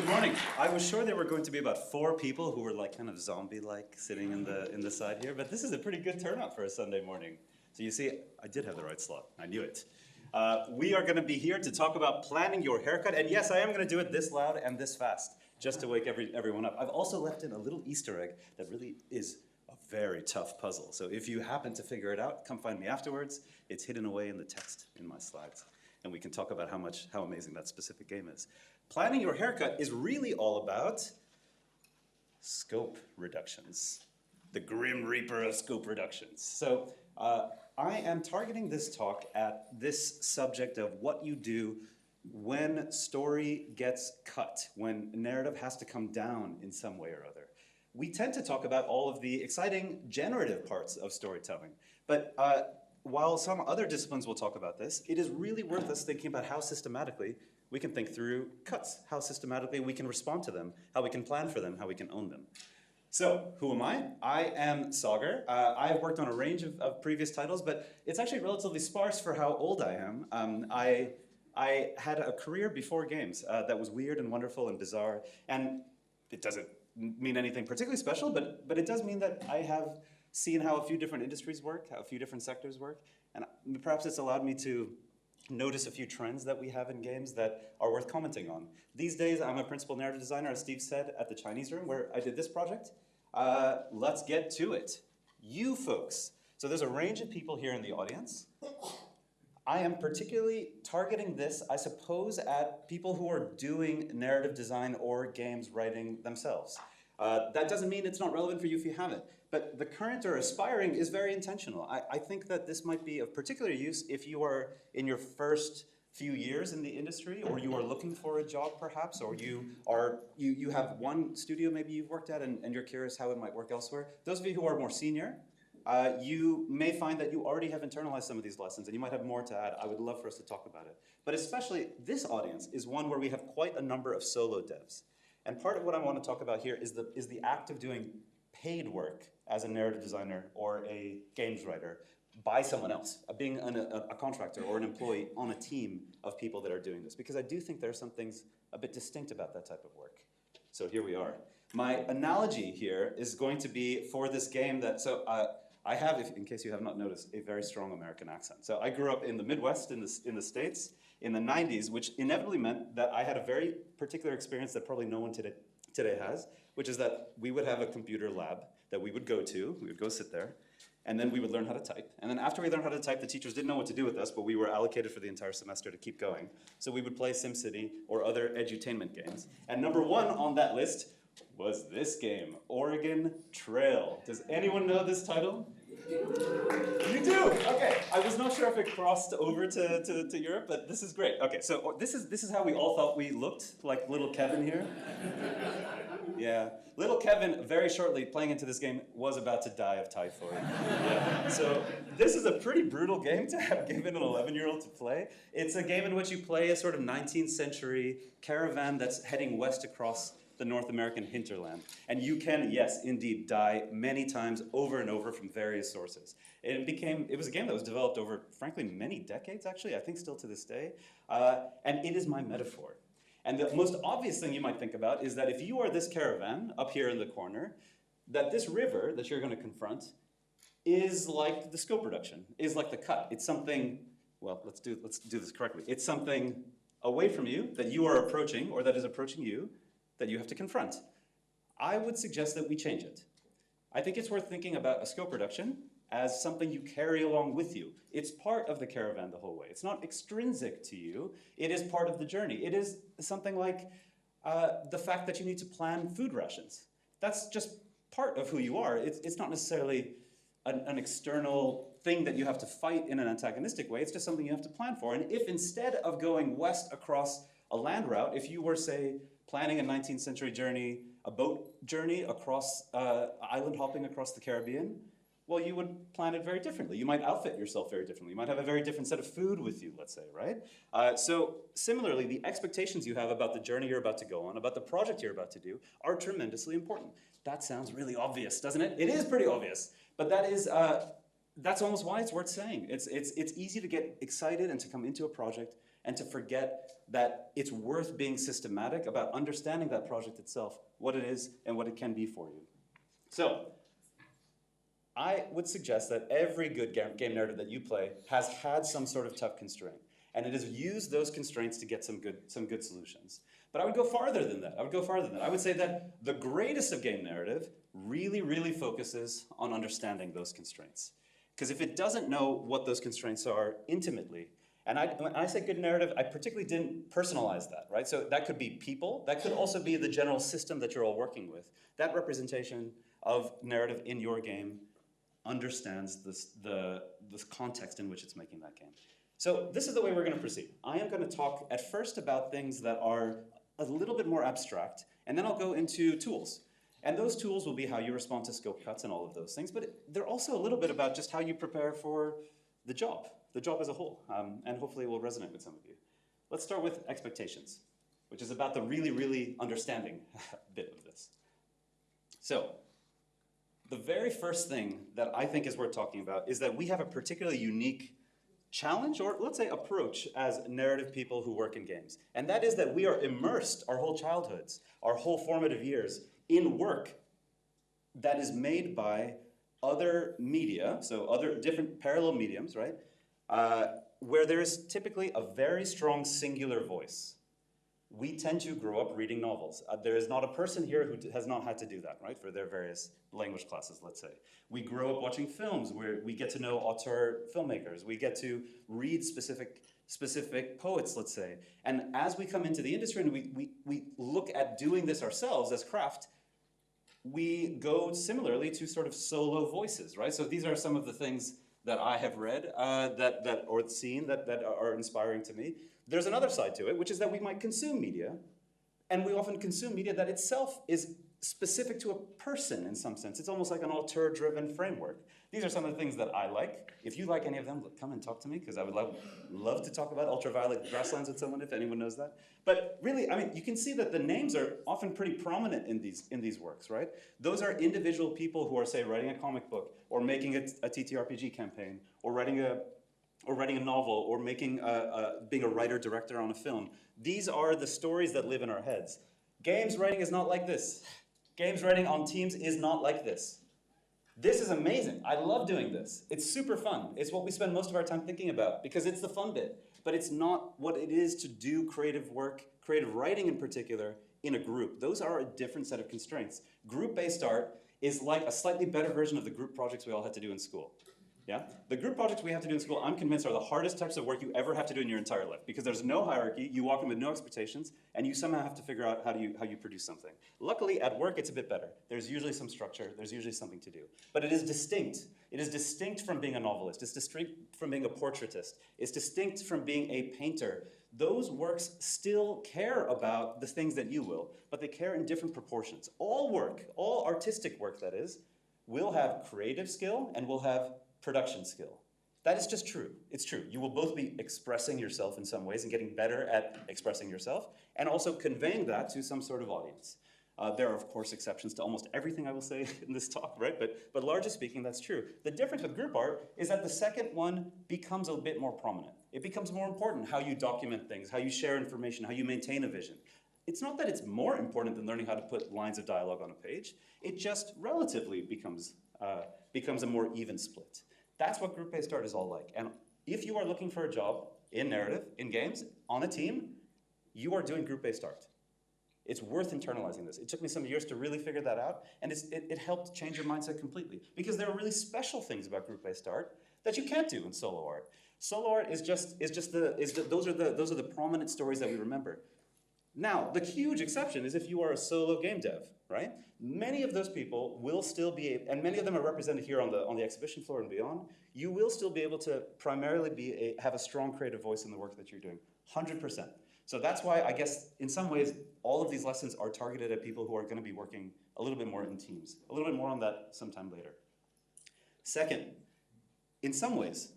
Good morning. I was sure there were going to be about 4 people who were like kind of zombie-like sitting in the side here, but this is a pretty good turnout for a Sunday morning. So you see, I did have the right slot. I knew it. We are going to be here to talk about planning your haircut, and yes, I am going to do it this loud and this fast, just to wake everyone up. I've also left in a little Easter egg that really is a very tough puzzle. So if you happen to figure it out, come find me afterwards. It's hidden away in the text in my slides, and we can talk about how amazing that specific game is. Planning your haircut is really all about scope reductions, the grim reaper of scope reductions. So I am targeting this talk at this subject of what you do when story gets cut, when narrative has to come down in some way or other. We tend to talk about all of the exciting generative parts of storytelling, but while some other disciplines will talk about this, it is really worth us thinking about how systematically we can think through cuts, how systematically we can respond to them, how we can plan for them, how we can own them. So, who am I? I am Sagar. I've worked on a range of previous titles, but it's actually relatively sparse for how old I am. I had a career before games that was weird and wonderful and bizarre, and it doesn't mean anything particularly special, but it does mean that I have seen how a few different industries work, how a few different sectors work, and perhaps it's allowed me to notice a few trends that we have in games that are worth commenting on. These days, I'm a principal narrative designer, as Steve said, at the Chinese room where I did this project. Let's get to it. You folks. So there's a range of people here in the audience. I am particularly targeting this, I suppose, at people who are doing narrative design or games writing themselves. That doesn't mean it's not relevant for you if you haven't, but the current or aspiring is very intentional. I think that this might be of particular use if you are in your first few years in the industry, or you are looking for a job perhaps, or you have one studio maybe you've worked at and you're curious how it might work elsewhere. Those of you who are more senior, you may find that you already have internalized some of these lessons and you might have more to add. I would love for us to talk about it. But especially this audience is one where we have quite a number of solo devs. And part of what I want to talk about here is the act of doing paid work as a narrative designer or a games writer by someone else, being a contractor or an employee on a team of people that are doing this. Because I do think there are some things a bit distinct about that type of work. So here we are. My analogy here is going to be for this game that, I have, in case you have not noticed, a very strong American accent. So I grew up in the Midwest in the States in the 90s, which inevitably meant that I had a very particular experience that probably no one today has, which is that we would have a computer lab that we would go sit there, and then we would learn how to type. And then after we learned how to type, the teachers didn't know what to do with us, but we were allocated for the entire semester to keep going. So we would play SimCity or other edutainment games. And number 1 on that list was this game, Oregon Trail. Does anyone know this title? You do? Okay. I was not sure if it crossed over to Europe, but this is great. Okay, so this is how we all thought we looked, like little Kevin here. Yeah. Little Kevin, very shortly, playing into this game, was about to die of typhoid. Yeah. So this is a pretty brutal game to have given an 11-year-old to play. It's a game in which you play a sort of 19th century caravan that's heading west across the North American hinterland. And you can, yes, indeed, die many times over and over from various sources. It was a game that was developed over, frankly, many decades, actually, I think still to this day. And it is my metaphor. And the most obvious thing you might think about is that if you are this caravan up here in the corner, that this river that you're going to confront is like the scope reduction, is like the cut. It's something, well, let's do this correctly. It's something away from you that you are approaching, or that is approaching you, that you have to confront. I would suggest that we change it. I think it's worth thinking about a scope reduction as something you carry along with you. It's part of the caravan the whole way. It's not extrinsic to you. It is part of the journey. It is something like the fact that you need to plan food rations. That's just part of who you are. It's not necessarily an external thing that you have to fight in an antagonistic way. It's just something you have to plan for. And if instead of going west across a land route, if you were, say, planning a 19th century journey, a boat journey across island hopping across the Caribbean, well, you would plan it very differently. You might outfit yourself very differently. You might have a very different set of food with you, let's say, right? So similarly, the expectations you have about the journey you're about to go on, about the project you're about to do, are tremendously important. That sounds really obvious, doesn't it? It is pretty obvious, but that is that's almost why it's worth saying. It's easy to get excited and to come into a project and to forget that it's worth being systematic about understanding that project itself, what it is and what it can be for you. So, I would suggest that every good game narrative that you play has had some sort of tough constraint, and it has used those constraints to get some good solutions. But I would go farther than that. I would say that the greatest of game narrative really, really focuses on understanding those constraints. Because if it doesn't know what those constraints are intimately, and when I say good narrative, I particularly didn't personalize that, right? So that could be people, that could also be the general system that you're all working with. That representation of narrative in your game understands the context in which it's making that game. So this is the way we're going to proceed. I am going to talk at first about things that are a little bit more abstract, and then I'll go into tools. And those tools will be how you respond to scope cuts and all of those things, but they're also a little bit about just how you prepare for the job as a whole, and hopefully it will resonate with some of you. Let's start with expectations, which is about the really, really understanding bit of this. So, the very first thing that I think is worth talking about is that we have a particularly unique challenge, or let's say approach, as narrative people who work in games. And that is that we are immersed our whole childhoods, our whole formative years, in work that is made by other media, so other different parallel mediums, right? Where there is typically a very strong singular voice. We tend to grow up reading novels. There is not a person here who has not had to do that, right, for their various language classes, let's say. We grow up watching films where we get to know auteur filmmakers. We get to read specific poets, let's say. And as we come into the industry and we look at doing this ourselves as craft, we go similarly to sort of solo voices, right? So these are some of the things that I have read or seen that are inspiring to me. There's another side to it, which is that we might consume media, and we often consume media that itself is specific to a person in some sense. It's almost like an auteur-driven framework. These are some of the things that I like. If you like any of them, come and talk to me, because I would love to talk about Ultraviolet Grasslands with someone, if anyone knows that. But really, I mean, you can see that the names are often pretty prominent in these works, right? Those are individual people who are, say, writing a comic book, or making a TTRPG campaign, or writing a novel, or being a writer-director on a film. These are the stories that live in our heads. Games writing is not like this. Games writing on teams is not like this. This is amazing. I love doing this. It's super fun. It's what we spend most of our time thinking about, because it's the fun bit. But it's not what it is to do creative work, creative writing in particular, in a group. Those are a different set of constraints. Group-based art is like a slightly better version of the group projects we all had to do in school. Yeah? The group projects we have to do in school, I'm convinced, are the hardest types of work you ever have to do in your entire life, because there's no hierarchy, you walk in with no expectations, and you somehow have to figure out how you produce something. Luckily, at work, it's a bit better. There's usually some structure, there's usually something to do. But it is distinct. It is distinct from being a novelist. It's distinct from being a portraitist. It's distinct from being a painter. Those works still care about the things that you will, but they care in different proportions. All work, all artistic work, that is, will have creative skill and will have production skill. That is just true. It's true. You will both be expressing yourself in some ways and getting better at expressing yourself, and also conveying that to some sort of audience. There are, of course, exceptions to almost everything I will say in this talk, right? But largely speaking, that's true. The difference with group art is that the second one becomes a bit more prominent. It becomes more important how you document things, how you share information, how you maintain a vision. It's not that it's more important than learning how to put lines of dialogue on a page. It just relatively becomes a more even split. That's what group-based art is all like. And if you are looking for a job in narrative, in games, on a team, you are doing group-based art. It's worth internalizing this. It took me some years to really figure that out, and it helped change your mindset completely. Because there are really special things about group-based art that you can't do in solo art. Solo art those are the prominent stories that we remember. Now, the huge exception is if you are a solo game dev, right? Many of those people will still be, and many of them are represented here on the exhibition floor and beyond, you will still be able to primarily have a strong creative voice in the work that you're doing, 100%. So that's why I guess in some ways all of these lessons are targeted at people who are going to be working a little bit more in teams. A little bit more on that sometime later. Second, in some ways,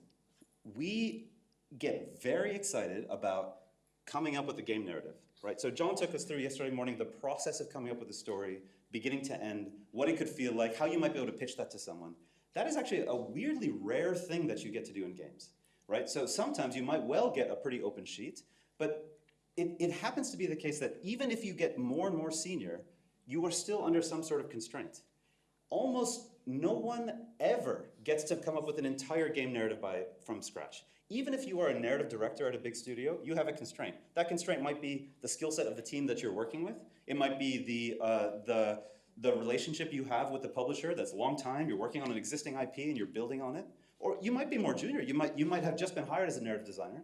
we get very excited about coming up with a game narrative. Right, so John took us through yesterday morning the process of coming up with a story, beginning to end, what it could feel like, how you might be able to pitch that to someone. That is actually a weirdly rare thing that you get to do in games, right? So sometimes you might well get a pretty open sheet, but it happens to be the case that even if you get more and more senior, you are still under some sort of constraint. Almost no one ever gets to come up with an entire game narrative from scratch. Even if you are a narrative director at a big studio, you have a constraint. That constraint might be the skill set of the team that you're working with. It might be the relationship you have with the publisher that's long time, you're working on an existing IP and you're building on it. Or you might be more junior, you might have just been hired as a narrative designer,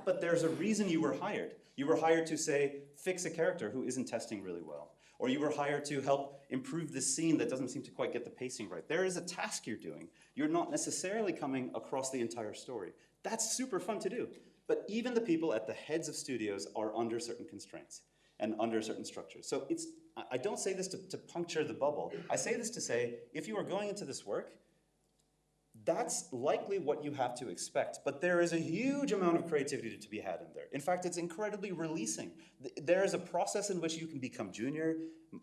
but there's a reason you were hired. You were hired to, say, fix a character who isn't testing really well. Or you were hired to help improve the scene that doesn't seem to quite get the pacing right. There is a task you're doing. You're not necessarily coming across the entire story. That's super fun to do. But even the people at the heads of studios are under certain constraints and under certain structures. So I don't say this to puncture the bubble. I say this to say, if you are going into this work, that's likely what you have to expect, but there is a huge amount of creativity to be had in there. In fact, it's incredibly releasing. There is a process in which you can become junior,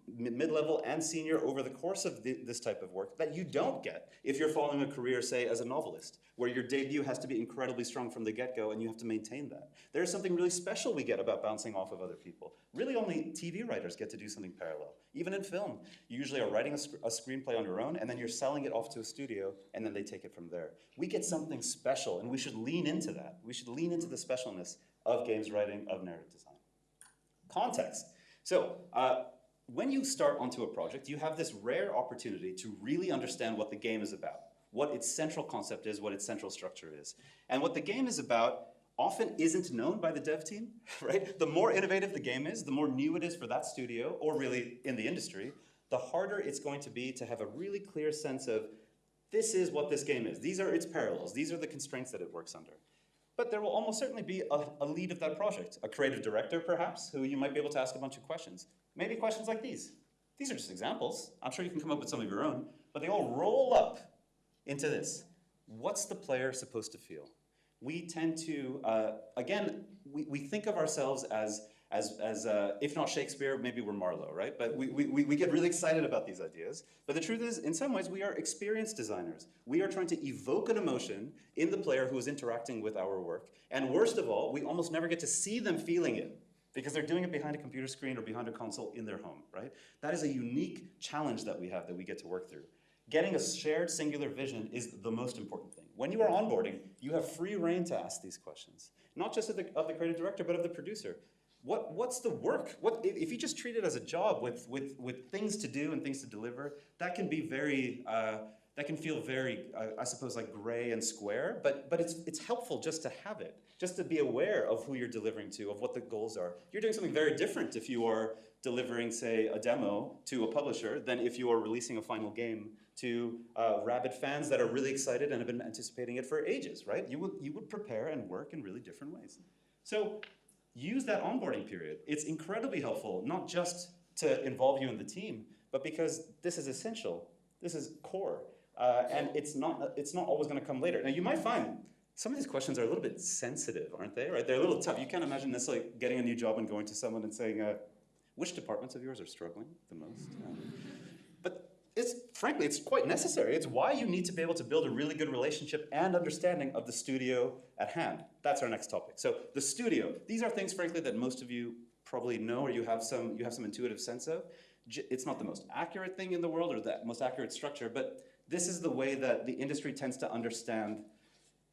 mid-level, and senior over the course of this type of work that you don't get if you're following a career, say, as a novelist, where your debut has to be incredibly strong from the get-go and you have to maintain that. There's something really special we get about bouncing off of other people. Really only TV writers get to do something parallel. Even in film, you usually are writing a screenplay on your own and then you're selling it off to a studio and then they take it from there. We get something special and we should lean into that. We should lean into the specialness of games writing, of narrative design. Context. So, when you start onto a project, you have this rare opportunity to really understand what the game is about, what its central concept is, what its central structure is. And what the game is about often isn't known by the dev team, right? The more innovative the game is, the more new it is for that studio, or really in the industry, the harder it's going to be to have a really clear sense of, this is what this game is. These are its parallels. These are the constraints that it works under. But there will almost certainly be a lead of that project, a creative director, perhaps, who you might be able to ask a bunch of questions. Maybe questions like these. These are just examples. I'm sure you can come up with some of your own, but they all roll up into this. What's the player supposed to feel? We tend to, again, we think of ourselves as if not Shakespeare, maybe we're Marlowe, right? But we get really excited about these ideas. But the truth is, in some ways, we are experienced designers. We are trying to evoke an emotion in the player who is interacting with our work. And worst of all, we almost never get to see them feeling it because they're doing it behind a computer screen or behind a console in their home, right? That is a unique challenge that we have that we get to work through. Getting a shared singular vision is the most important thing. When you are onboarding, you have free reign to ask these questions. Not just of the creative director, but of the producer. What's the work? If you just treat it as a job with things to do and things to deliver, that can be very, that can feel very, I suppose, like gray and square, but it's helpful just to have it, just to be aware of who you're delivering to, of what the goals are. You're doing something very different if you are delivering, say, a demo to a publisher than if you are releasing a final game to rabid fans that are really excited and have been anticipating it for ages, right? You would prepare and work in really different ways. So use that onboarding period. It's incredibly helpful, not just to involve you in the team, but because this is essential. This is core. And it's not always going to come later. Now, you might find some of these questions are a little bit sensitive, aren't they? Right? They're a little tough. You can't imagine necessarily getting a new job and going to someone and saying, which departments of yours are struggling the most? But frankly, it's quite necessary. It's why you need to be able to build a really good relationship and understanding of the studio at hand. That's our next topic. So the studio. These are things, frankly, that most of you probably know or you have some intuitive sense of. It's not the most accurate thing in the world or the most accurate structure, but this is the way that the industry tends to understand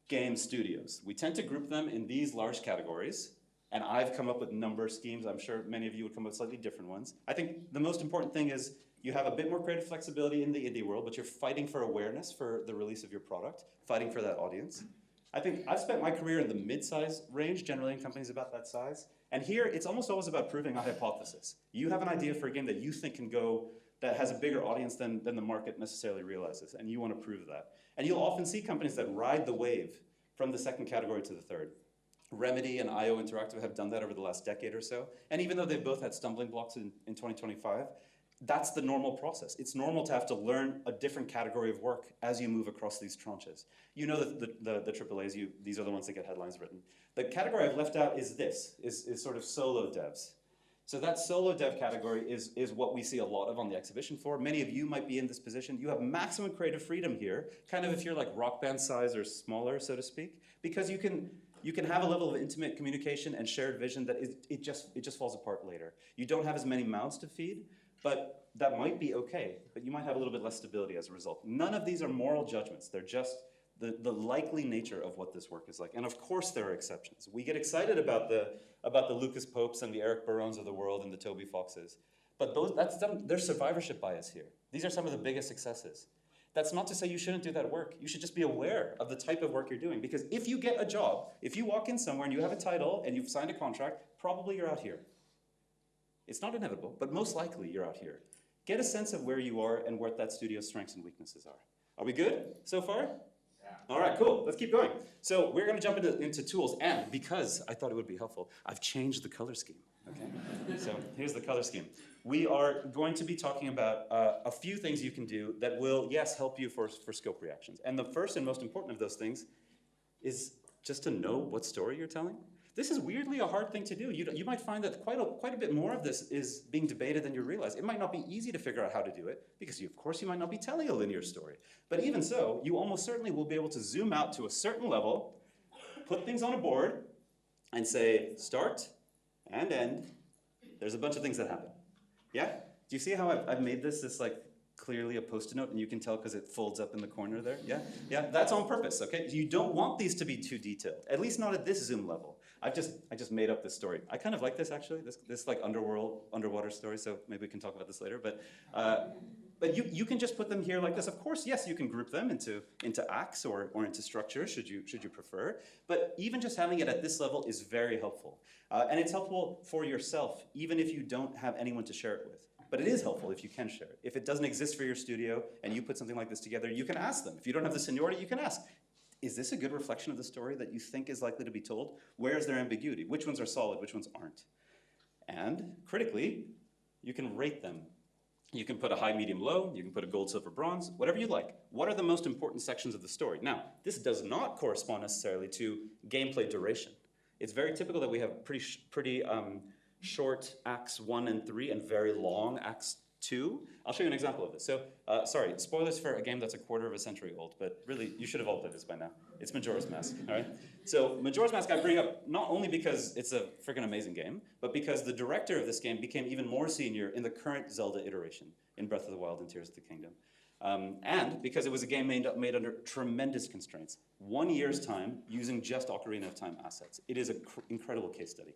game studios. We tend to group them in these large categories, and I've come up with number schemes. I'm sure many of you would come up with slightly different ones. I think the most important thing is you have a bit more creative flexibility in the indie world, but you're fighting for awareness for the release of your product, fighting for that audience. I think I've spent my career in the mid-size range, generally in companies about that size. And here, it's almost always about proving a hypothesis. You have an idea for a game that you think can go, that has a bigger audience than the market necessarily realizes, and you want to prove that. And you'll often see companies that ride the wave from the second category to the third. Remedy and IO Interactive have done that over the last decade or so. And even though they've both had stumbling blocks in 2025, that's the normal process. It's normal to have to learn a different category of work as you move across these tranches. You know that the AAAs, these are the ones that get headlines written. The category I've left out is sort of solo devs. So that solo dev category is what we see a lot of on the exhibition floor. Many of you might be in this position. You have maximum creative freedom here, kind of if you're like rock band size or smaller, so to speak, because you can have a level of intimate communication and shared vision that it just falls apart later. You don't have as many mouths to feed, but that might be okay, but you might have a little bit less stability as a result. None of these are moral judgments. They're just the likely nature of what this work is like. And of course there are exceptions. We get excited about the Lucas Popes and the Eric Barones of the world and the Toby Foxes. But there's survivorship bias here. These are some of the biggest successes. That's not to say you shouldn't do that work. You should just be aware of the type of work you're doing. Because if you get a job, if you walk in somewhere and you have a title and you've signed a contract, probably you're out here. It's not inevitable, but most likely you're out here. Get a sense of where you are and what that studio's strengths and weaknesses are. Are we good so far? All right, cool. Let's keep going. So we're going to jump into tools, and because I thought it would be helpful, I've changed the color scheme. Okay. So here's the color scheme. We are going to be talking about a few things you can do that will, yes, help you for scope reactions. And the first and most important of those things is just to know what story you're telling. This is weirdly a hard thing to do. You might find that quite a bit more of this is being debated than you realize. It might not be easy to figure out how to do it, because of course you might not be telling a linear story. But even so, you almost certainly will be able to zoom out to a certain level, put things on a board, and say start and end. There's a bunch of things that happen. Yeah? Do you see how I've made this like clearly a post-it note, and you can tell because it folds up in the corner there? Yeah? Yeah, that's on purpose, okay? You don't want these to be too detailed, at least not at this zoom level. I just made up this story. I kind of like this actually, this like underwater story, so maybe we can talk about this later, but you can just put them here like this. Of course, yes, you can group them into acts or into structure, should you prefer, but even just having it at this level is very helpful. And it's helpful for yourself, even if you don't have anyone to share it with. But it is helpful if you can share it. If it doesn't exist for your studio and you put something like this together, you can ask them. If you don't have the seniority, you can ask, is this a good reflection of the story that you think is likely to be told? Where is their ambiguity? Which ones are solid, which ones aren't? And critically, you can rate them. You can put a high, medium, low. You can put a gold, silver, bronze, whatever you like. What are the most important sections of the story? Now, this does not correspond necessarily to gameplay duration. It's very typical that we have pretty short acts 1 and 3 and very long acts 2. I'll show you an example of this. So, sorry, spoilers for a game that's a quarter of a century old, but really, you should have all played this by now. It's Majora's Mask, all right? So Majora's Mask I bring up not only because it's a freaking amazing game, but because the director of this game became even more senior in the current Zelda iteration, in Breath of the Wild and Tears of the Kingdom. And because it was a game made under tremendous constraints. 1 year's time using just Ocarina of Time assets. It is an incredible case study.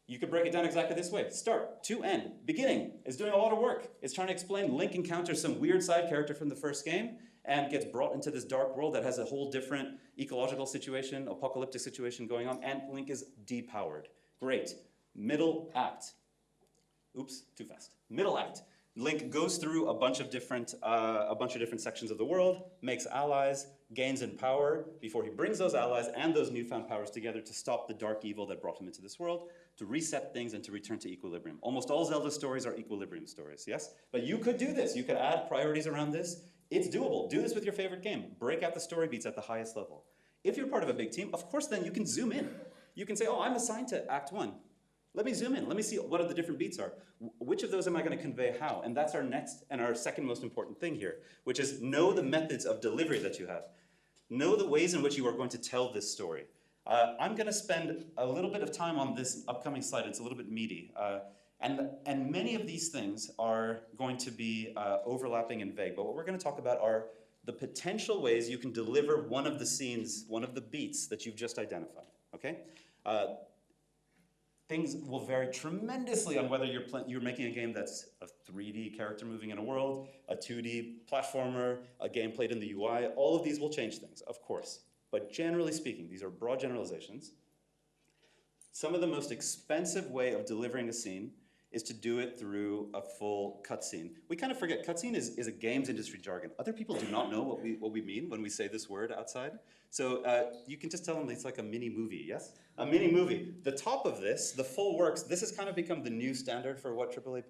You could break it down exactly this way. Start to end. Beginning is doing a lot of work. It's trying to explain Link encounters some weird side character from the first game and gets brought into this dark world that has a whole different ecological situation, apocalyptic situation going on, and Link is depowered. Great. Middle act. Oops, too fast. Middle act. Link goes through a bunch of different sections of the world, makes allies, gains in power before he brings those allies and those newfound powers together to stop the dark evil that brought him into this world, to reset things and to return to equilibrium. Almost all Zelda stories are equilibrium stories, yes? But you could do this. You could add priorities around this. It's doable. Do this with your favorite game. Break out the story beats at the highest level. If you're part of a big team, of course then you can zoom in. You can say, oh, I'm assigned to Act 1. Let me zoom in. Let me see what the different beats are. Which of those am I going to convey how? And that's our next and our second most important thing here, which is know the methods of delivery that you have. Know the ways in which you are going to tell this story. I'm going to spend a little bit of time on this upcoming slide. It's a little bit meaty. And many of these things are going to be overlapping and vague. But what we're going to talk about are the potential ways you can deliver one of the scenes, one of the beats that you've just identified. Okay? Things will vary tremendously on whether you're making a game that's a 3D character moving in a world, a 2D platformer, a game played in the UI. All of these will change things, of course. But generally speaking, these are broad generalizations. Some of the most expensive way of delivering a scene is to do it through a full cutscene. We kind of forget, cutscene is a games industry jargon. Other people do not know what we mean when we say this word outside. So you can just tell them it's like a mini movie, yes? A mini movie. The top of this, the full works, this has kind of become the new standard for what AAA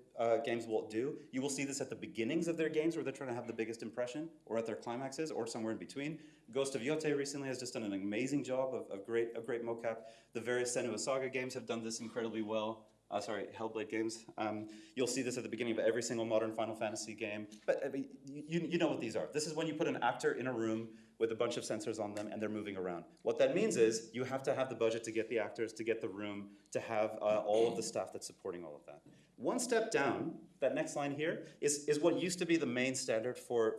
games will do. You will see this at the beginnings of their games where they're trying to have the biggest impression, or at their climaxes, or somewhere in between. Ghost of Yote recently has just done an amazing job of great mocap. The various Senua Saga games have done this incredibly well. Hellblade games. You'll see this at the beginning of every single modern Final Fantasy game. But I mean, you know what these are. This is when you put an actor in a room with a bunch of sensors on them and they're moving around. What that means is you have to have the budget to get the actors, to get the room, to have all of the staff that's supporting all of that. One step down, that next line here, is what used to be the main standard for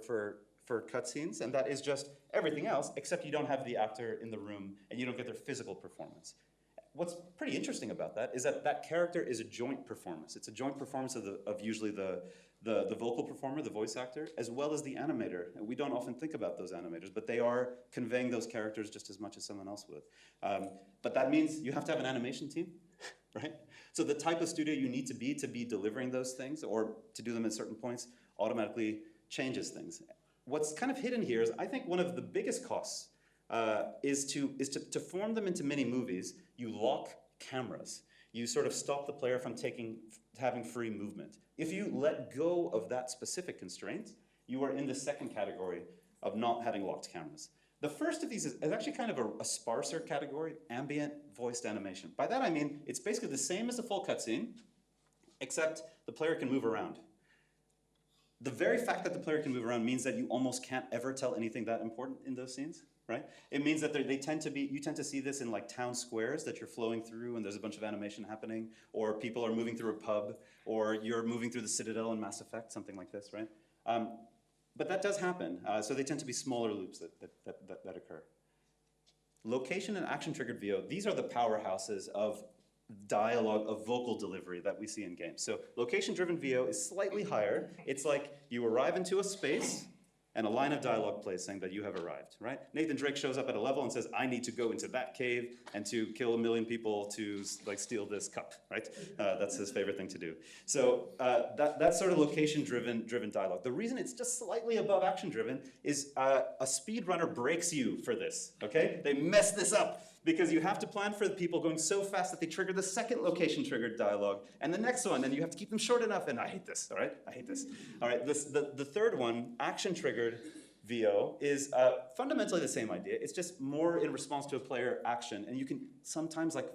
cutscenes, and that is just everything else, except you don't have the actor in the room and you don't get their physical performance. What's pretty interesting about that is that that character is a joint performance. It's a joint performance of usually the vocal performer, the voice actor, as well as the animator. And we don't often think about those animators, but they are conveying those characters just as much as someone else would. But that means you have to have an animation team, right? So the type of studio you need to be delivering those things or to do them at certain points automatically changes things. What's kind of hidden here is I think one of the biggest costs is to form them into mini movies. You lock cameras. You sort of stop the player from having free movement. If you let go of that specific constraint, you are in the second category of not having locked cameras. The first of these is actually kind of a sparser category, ambient voiced animation. By that I mean it's basically the same as a full cutscene, except the player can move around. The very fact that the player can move around means that you almost can't ever tell anything that important in those scenes. Right? It means that you tend to see this in like town squares that you're flowing through and there's a bunch of animation happening, or people are moving through a pub, or you're moving through the Citadel in Mass Effect, something like this, right? But that does happen, so they tend to be smaller loops that occur. Location and action-triggered VO, these are the powerhouses of dialogue, of vocal delivery that we see in games. So location-driven VO is slightly higher. It's like you arrive into a space, and a line of dialogue plays saying that you have arrived, right? Nathan Drake shows up at a level and says, I need to go into that cave and to kill 1 million people to like steal this cup, right? That's his favorite thing to do. So that's sort of location-driven dialogue. The reason it's just slightly above action-driven is a speedrunner breaks you for this, okay? They mess this up because you have to plan for the people going so fast that they trigger the second location-triggered dialogue and the next one, and you have to keep them short enough, and I hate this, all right? I hate this. All right, the third one, action-triggered VO, is fundamentally the same idea. It's just more in response to a player action, and you can sometimes like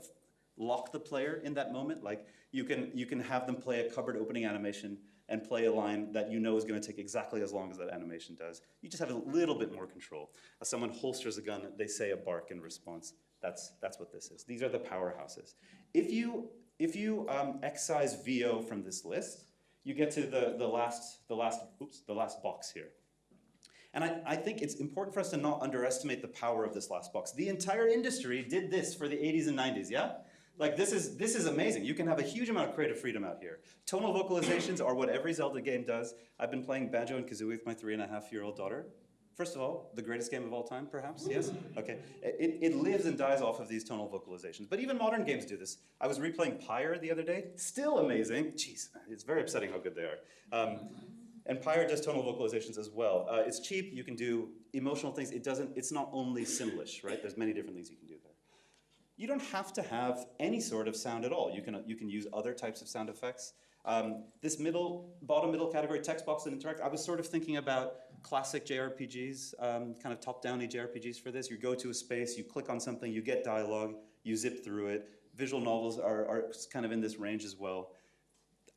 lock the player in that moment. Like you can have them play a cupboard opening animation and play a line that you know is going to take exactly as long as that animation does. You just have a little bit more control. As someone holsters a gun, they say a bark in response. That's what this is. These are the powerhouses. If you excise VO from this list, you get to the last box here. And I think it's important for us to not underestimate the power of this last box. The entire industry did this for the 80s and 90s, yeah? Like this is amazing. You can have a huge amount of creative freedom out here. Tonal vocalizations are what every Zelda game does. I've been playing Banjo and Kazooie with my 3.5-year-old daughter. First of all, the greatest game of all time, perhaps? Yes? Okay. It lives and dies off of these tonal vocalizations. But even modern games do this. I was replaying Pyre the other day. Still amazing. Jeez, it's very upsetting how good they are. And Pyre does tonal vocalizations as well. It's cheap. You can do emotional things. It's not only Simlish, right? There's many different things you can do there. You don't have to have any sort of sound at all. You can use other types of sound effects. This bottom middle category, text box and interact, I was sort of thinking about classic JRPGs, kind of top-down-y JRPGs for this. You go to a space, you click on something, you get dialogue, you zip through it. Visual novels are kind of in this range as well.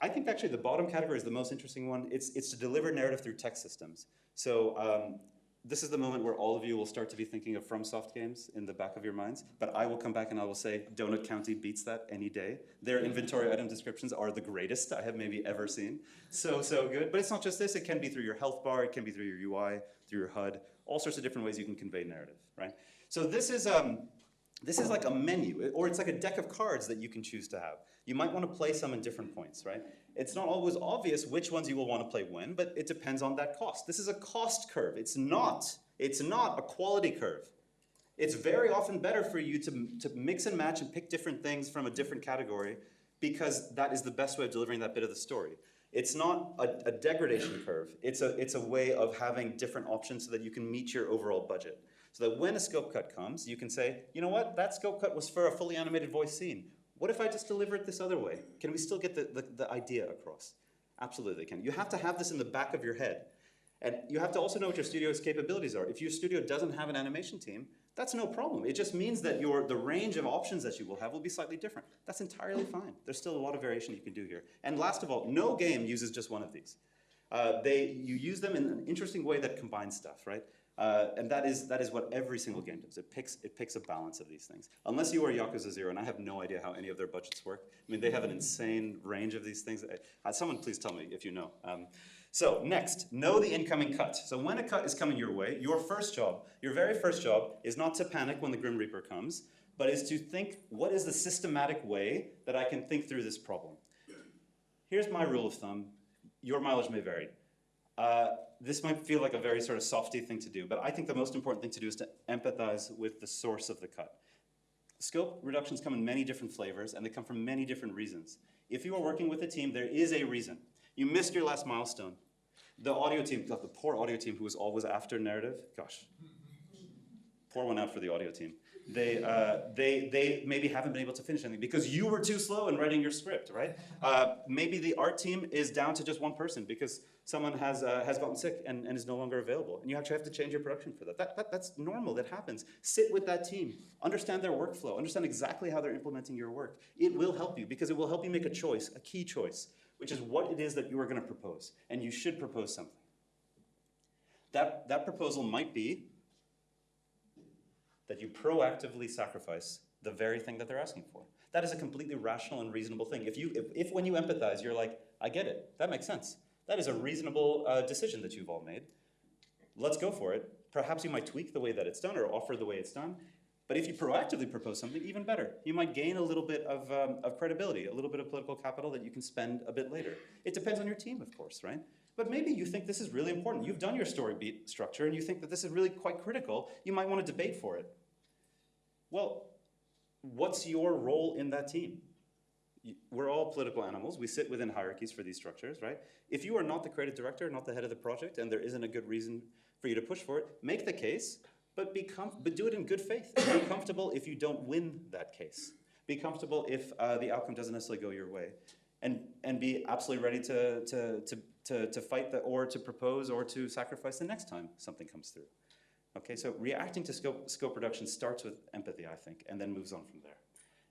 I think actually the bottom category is the most interesting one. It's to deliver narrative through text systems. So this is the moment where all of you will start to be thinking of FromSoft games in the back of your minds, but I will come back and I will say Donut County beats that any day. Their inventory item descriptions are the greatest I have maybe ever seen. So good, but it's not just this, it can be through your health bar, it can be through your UI, through your HUD, all sorts of different ways you can convey narrative, right? So this is like a menu, or it's like a deck of cards that you can choose to have. You might want to play some in different points, right? It's not always obvious which ones you will want to play when, but it depends on that cost. This is a cost curve. It's not a quality curve. It's very often better for you to mix and match and pick different things from a different category because that is the best way of delivering that bit of the story. It's not a degradation curve. It's a way of having different options so that you can meet your overall budget. So that when a scope cut comes, you can say, you know what, that scope cut was for a fully animated voice scene. What if I just deliver it this other way? Can we still get the idea across? Absolutely can. You have to have this in the back of your head. And you have to also know what your studio's capabilities are. If your studio doesn't have an animation team, that's no problem. It just means that the range of options that you will have will be slightly different. That's entirely fine. There's still a lot of variation you can do here. And last of all, no game uses just one of these. You use them in an interesting way that combines stuff, right? And that is what every single game does. It picks a balance of these things. Unless you are Yakuza 0, and I have no idea how any of their budgets work. I mean, they have an insane range of these things. Someone please tell me if you know. So next, know the incoming cut. So when a cut is coming your way, your very first job is not to panic when the Grim Reaper comes, but is to think, what is the systematic way that I can think through this problem? Here's my rule of thumb. Your mileage may vary. This might feel like a very sort of softy thing to do, but I think the most important thing to do is to empathize with the source of the cut. Scope reductions come in many different flavors, and they come from many different reasons. If you are working with a team, there is a reason. You missed your last milestone. The audio team, the poor audio team who was always after narrative, gosh, pour one out for the audio team. They maybe haven't been able to finish anything because you were too slow in writing your script, right? Maybe the art team is down to just one person because someone has gotten sick and is no longer available, and you actually have to change your production for that. That's normal, that happens. Sit with that team, understand their workflow, understand exactly how they're implementing your work. It will help you because it will help you make a choice, a key choice, which is what it is that you are going to propose, and you should propose something. That proposal might be that you proactively sacrifice the very thing that they're asking for. That is a completely rational and reasonable thing. If when you empathize, you're like, I get it, that makes sense. That is a reasonable decision that you've all made. Let's go for it. Perhaps you might tweak the way that it's done or offer the way it's done. But if you proactively propose something, even better. You might gain a little bit of credibility, a little bit of political capital that you can spend a bit later. It depends on your team, of course, right? But maybe you think this is really important. You've done your story beat structure and you think that this is really quite critical. You might want to debate for it. Well, what's your role in that team? We're all political animals. We sit within hierarchies for these structures, right? If you are not the creative director, not the head of the project, and there isn't a good reason for you to push for it, make the case, but do it in good faith. Be comfortable if you don't win that case. Be comfortable if the outcome doesn't necessarily go your way. And be absolutely ready to fight or to propose or to sacrifice the next time something comes through. Okay, so reacting to scope reduction starts with empathy, I think, and then moves on from there.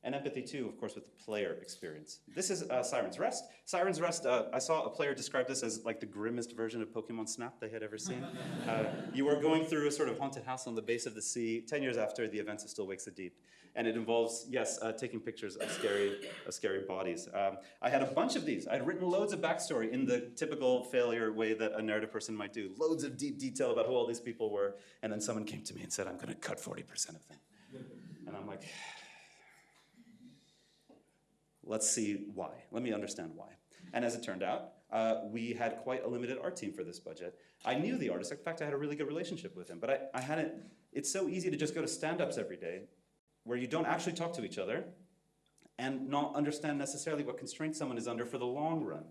And empathy, too, of course, with the player experience. This is Siren's Rest. Siren's Rest, I saw a player describe this as like the grimmest version of Pokemon Snap they had ever seen. You are going through a sort of haunted house on the base of the sea, 10 years after the events of Still Wakes the Deep. And it involves, yes, taking pictures of scary bodies. I had a bunch of these. I had written loads of backstory in the typical failure way that a narrative person might do. Loads of deep detail about who all these people were. And then someone came to me and said, I'm going to cut 40% of them. And I'm like, let's see why. Let me understand why. And as it turned out, we had quite a limited art team for this budget. I knew the artist. In fact, I had a really good relationship with him. But I hadn't. It's so easy to just go to stand-ups every day where you don't actually talk to each other and not understand necessarily what constraints someone is under for the long run.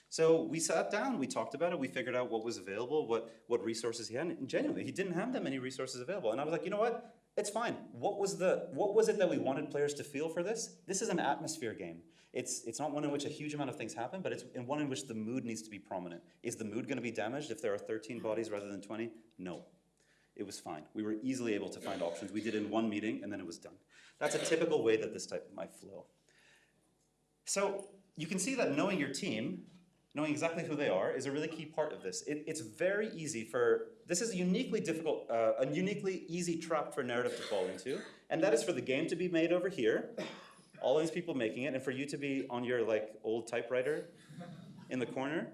So we sat down, we talked about it, we figured out what was available, what resources he had, and genuinely, he didn't have that many resources available. And I was like, you know what? It's fine. What was it that we wanted players to feel for this? This is an atmosphere game. It's not one in which a huge amount of things happen, but it's one in which the mood needs to be prominent. Is the mood going to be damaged if there are 13 bodies rather than 20? No. It was fine. We were easily able to find options. We did it in one meeting, and then it was done. That's a typical way that this type might flow. So you can see that knowing your team, knowing exactly who they are, is a really key part of this. It's very easy this is a uniquely difficult, a uniquely easy trap for narrative to fall into, and that is for the game to be made over here, all these people making it, and for you to be on your old typewriter in the corner.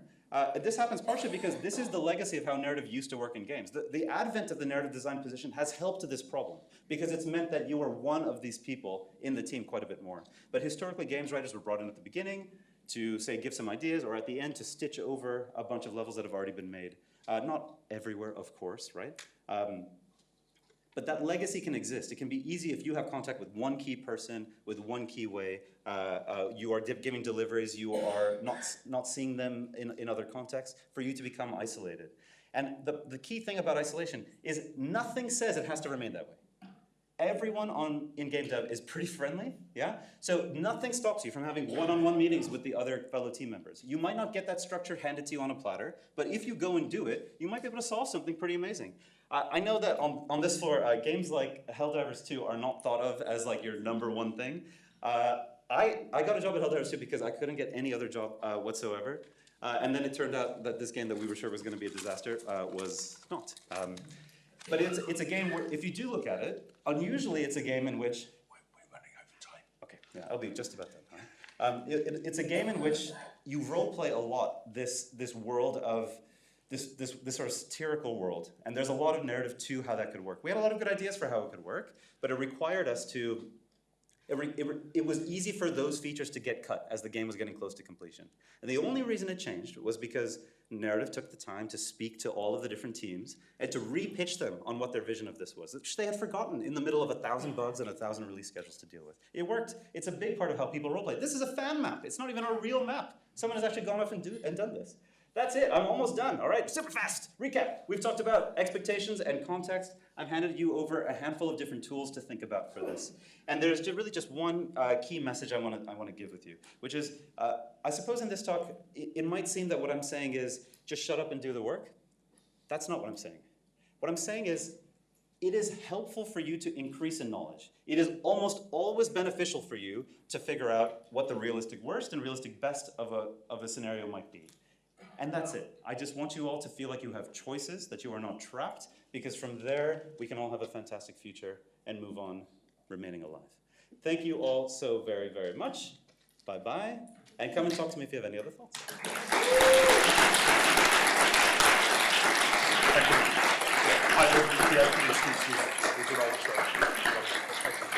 This happens partially because this is the legacy of how narrative used to work in games. The advent of the narrative design position has helped to this problem because it's meant that you are one of these people in the team quite a bit more. But historically, games writers were brought in at the beginning to, say, give some ideas, or at the end to stitch over a bunch of levels that have already been made. Not everywhere, of course, right? But that legacy can exist. It can be easy if you have contact with one key person, with one key way. You are giving deliveries, you are not seeing them in other contexts, for you to become isolated. And the key thing about isolation is nothing says it has to remain that way. everyone in game dev is pretty friendly, yeah? So nothing stops you from having one-on-one meetings with the other fellow team members. You might not get that structure handed to you on a platter, but if you go and do it, you might be able to solve something pretty amazing. I know that on this floor, games like Helldivers 2 are not thought of as like your #1 thing. I got a job at Helldivers 2 because I couldn't get any other job whatsoever. And then it turned out that this game that we were sure was going to be a disaster was not. But it's a game where, if you do look at it, unusually it's a game in which... We're running over time. Okay, yeah, I'll be just about that time. It's a game in which you roleplay a lot this world of... This sort of satirical world. And there's a lot of narrative to how that could work. We had a lot of good ideas for how it could work, but it required us to... It was easy for those features to get cut as the game was getting close to completion. And the only reason it changed was because narrative took the time to speak to all of the different teams and to re-pitch them on what their vision of this was, which they had forgotten in the middle of 1,000 bugs and 1,000 release schedules to deal with. It worked. It's a big part of how people roleplay. This is a fan map. It's not even a real map. Someone has actually gone off and done this. That's it. I'm almost done. All right, super fast. Recap. We've talked about expectations and context. I've handed you over a handful of different tools to think about for this. And there's really just one key message I want to give with you, which is, I suppose in this talk, it might seem that what I'm saying is just shut up and do the work. That's not what I'm saying. What I'm saying is, it is helpful for you to increase in knowledge. It is almost always beneficial for you to figure out what the realistic worst and realistic best of a scenario might be. And that's it. I just want you all to feel like you have choices, that you are not trapped, because from there, we can all have a fantastic future and move on, remaining alive. Thank you all so very, very much. Bye-bye. And come and talk to me if you have any other thoughts. Thank you. I will be here to listen to you. We did all the show.